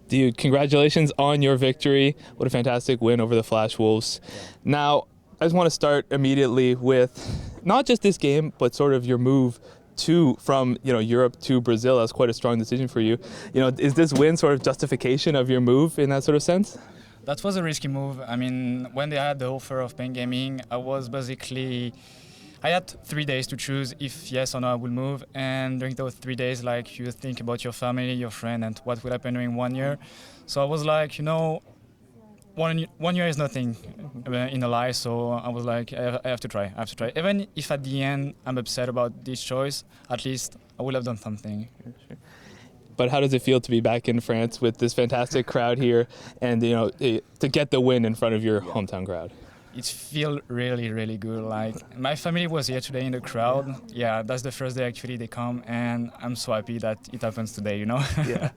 Dude, congratulations on your victory. What a fantastic win over the Flash Wolves. Now, I just want to start immediately with not just this game, but sort of your move from Europe to Brazil. That's quite a strong decision for you. Is this win sort of justification of your move in that sort of sense? That was a risky move. I mean, when they had the offer of paiN Gaming, I had 3 days to choose if yes or no I would move, and during those 3 days, like, you think about your family, your friend, and what will happen during 1 year. So I was like, 1 year is nothing in a life. So I was like, I have to try. Even if at the end I'm upset about this choice, at least I will have done something. But how does it feel to be back in France with this fantastic crowd here, and to get the win in front of your hometown crowd? It feels really, really good. Like, my family was here today in the crowd. Yeah, that's the first day actually they come, and I'm so happy that it happens today, Yeah.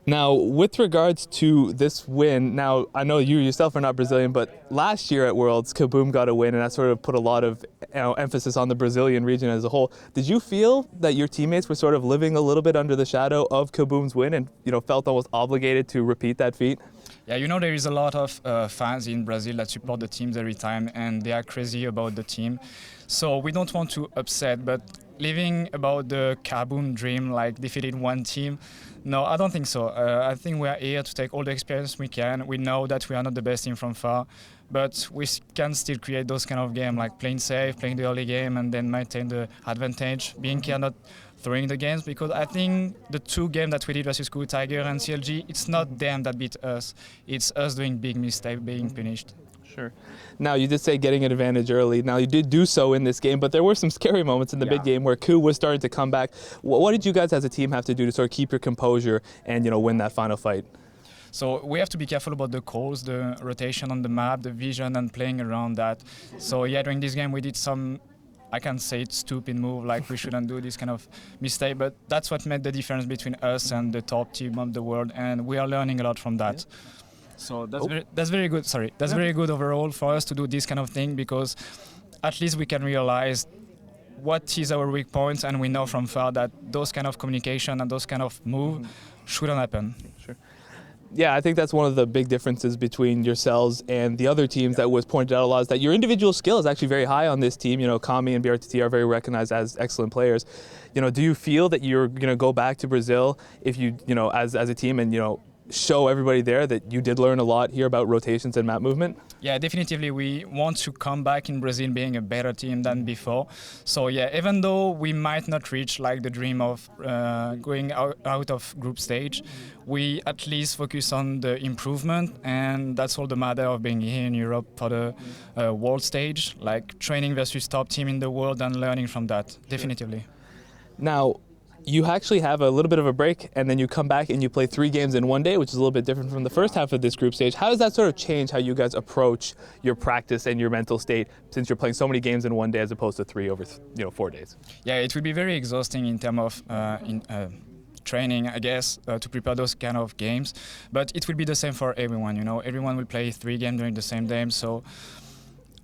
Now, with regards to this win, now I know you yourself are not Brazilian, but last year at Worlds, Kaboom got a win, and that sort of put a lot of emphasis on the Brazilian region as a whole. Did you feel that your teammates were sort of living a little bit under the shadow of Kaboom's win and felt almost obligated to repeat that feat? Yeah, there is a lot of fans in Brazil that support the teams every time, and they are crazy about the team. So we don't want to upset, but living about the Kaboom dream, like defeating one team, no, I don't think so. I think we are here to take all the experience we can. We know that we are not the best team from far, but we can still create those kind of games, like playing safe, playing the early game, and then maintain the advantage, being here, not throwing the games, because I think the 2 games that we did versus Cool Tiger and CLG, it's not them that beat us. It's us doing big mistakes, being punished. Sure. Now, you did say getting an advantage early. Now, you did do so in this game, but there were some scary moments in the big game where Ku was starting to come back. What did you guys as a team have to do to sort of keep your composure and, win that final fight? So we have to be careful about the calls, the rotation on the map, the vision, and playing around that. So yeah, during this game we did some, I can say it's stupid move, like we shouldn't do this kind of mistake, but that's what made the difference between us and the top team of the world, and we are learning a lot from that. Yeah. So that's very good. Sorry, that's very good overall for us to do this kind of thing, because at least we can realize what is our weak points, and we know from far that those kind of communication and those kind of move shouldn't happen. Sure. Yeah, I think that's one of the big differences between yourselves and the other teams that was pointed out a lot, is that your individual skill is actually very high on this team. Kami and BRTT are very recognized as excellent players. Do you feel that you're going to go back to Brazil if you, as a team, and show everybody there that you did learn a lot here about rotations and map movement? Yeah, definitely. We want to come back in Brazil being a better team than before. So yeah, even though we might not reach like the dream of going out of group stage, we at least focus on the improvement, and that's all the matter of being here in Europe for the world stage, like training versus top team in the world and learning from that. Definitely. Now, you actually have a little bit of a break, and then you come back and you play 3 games in 1 day, which is a little bit different from the first half of this group stage. How does that sort of change how you guys approach your practice and your mental state, since you're playing so many games in 1 day as opposed to 3 over 4 days? Yeah, it will be very exhausting in terms of training, I guess, to prepare those kind of games. But it will be the same for everyone. Everyone will play 3 games during the same day, so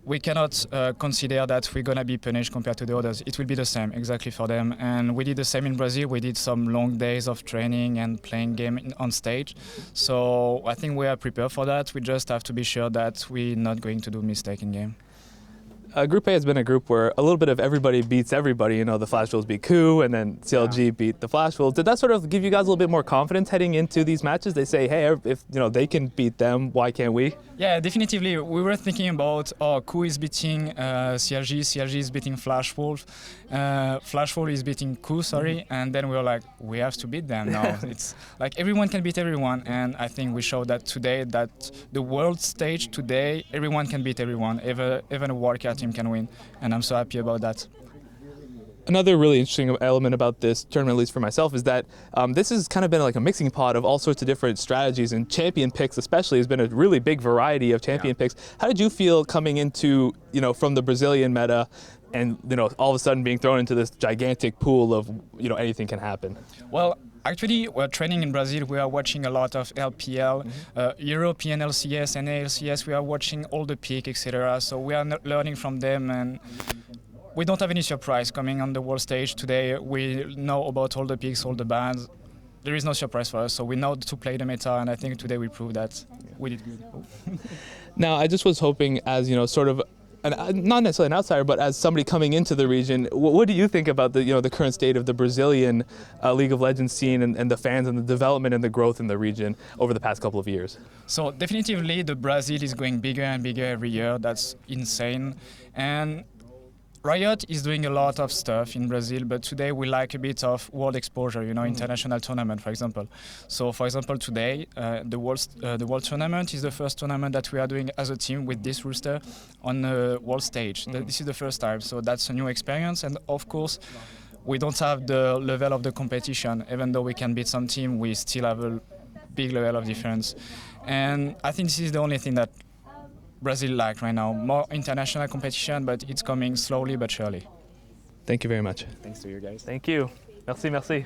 we cannot consider that we're going to be punished compared to the others. It will be the same exactly for them. And we did the same in Brazil. We did some long days of training and playing game on stage. So I think we are prepared for that. We just have to be sure that we're not going to do mistake in game. Group A has been a group where a little bit of everybody beats everybody. The Flash Wolves beat Ku, and then CLG beat the Flash Wolves. Did that sort of give you guys a little bit more confidence heading into these matches? They say, hey, if they can beat them, why can't we? Yeah, definitely. We were thinking about, Ku is beating CLG is beating Flash Wolf, Flash Wolf is beating Ku, and then we were like, we have to beat them now. It's like everyone can beat everyone, and I think we showed that today, that the world stage today, everyone can beat everyone, even a wildcard team can win, and I'm so happy about that. Another really interesting element about this tournament, at least for myself, is that this has kind of been like a mixing pot of all sorts of different strategies, and champion picks especially has been a really big variety of champion picks. How did you feel coming into, from the Brazilian meta and, all of a sudden being thrown into this gigantic pool of, anything can happen? Well, actually, we're training in Brazil. We are watching a lot of LPL, European LCS and ALCS. We are watching all the peak, etc. So we are learning from them, and we don't have any surprise coming on the world stage today. We know about all the picks, all the bans. there is no surprise for us. So we know to play the meta, and I think today we proved that we did good. Now, I just was hoping, as sort of not necessarily an outsider, but as somebody coming into the region, what do you think about the current state of the Brazilian League of Legends scene and the fans and the development and the growth in the region over the past couple of years? So definitively, the Brazil is going bigger and bigger every year. That's insane, and Riot is doing a lot of stuff in Brazil, but today we like a bit of world exposure, international tournament, for example. So, for example, today, the world tournament is the first tournament that we are doing as a team with this roster on the world stage. This is the first time, so that's a new experience. And of course, we don't have the level of the competition. Even though we can beat some team, we still have a big level of difference. And I think this is the only thing that Brazil like right now. More international competition, but it's coming slowly but surely. Thank you very much. Thanks to you guys. Thank you. Merci, merci.